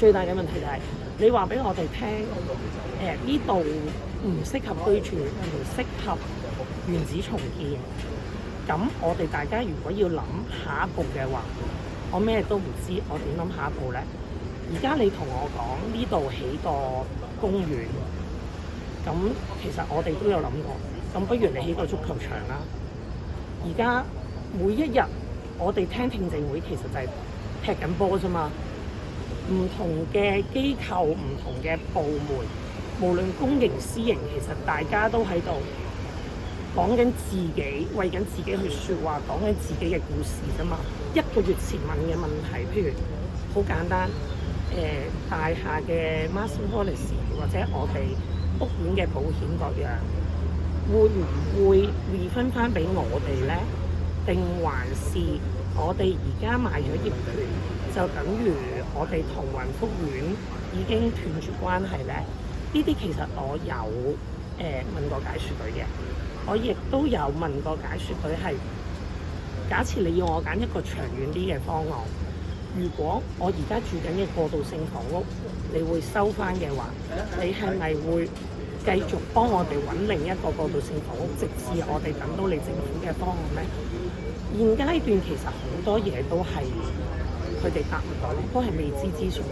最大嘅問題就係、你話俾我哋聽，呢度唔適合居住，唔適合原址重建。咁我哋大家如果要諗下一步嘅話，我咩都唔知，我點諗下一步呢？而家你同我講呢度起個公園，咁其實我哋都有諗過，咁不如你起個足球場啦。而家每一日我哋聽聽證會，其實就係踢緊波啫嘛。唔同嘅機構、唔同嘅部門，無論公營私營，其實大家都喺度講緊自己，為緊自己去説話，講緊自己嘅故事啫嘛。一個月前問嘅問題，譬如好簡單，大廈嘅 master policy 或者我哋屋苑嘅保險各樣，會唔會 refund 翻俾我哋呢？定還是我哋而家賣咗業權，就等於我哋同雲福苑已經斷絕關係呢？呢啲其實我有問過解說隊嘅，我亦都有問過解說隊係，假設你要我揀一個長遠啲嘅方案，如果我而家住緊嘅過渡性房屋，你會收翻嘅話，你係咪會繼續幫我哋揾另一個過渡性房屋，直至我哋等到你政府嘅方案呢？現階段其實好多嘢都係佢哋答唔到，都係未知之數。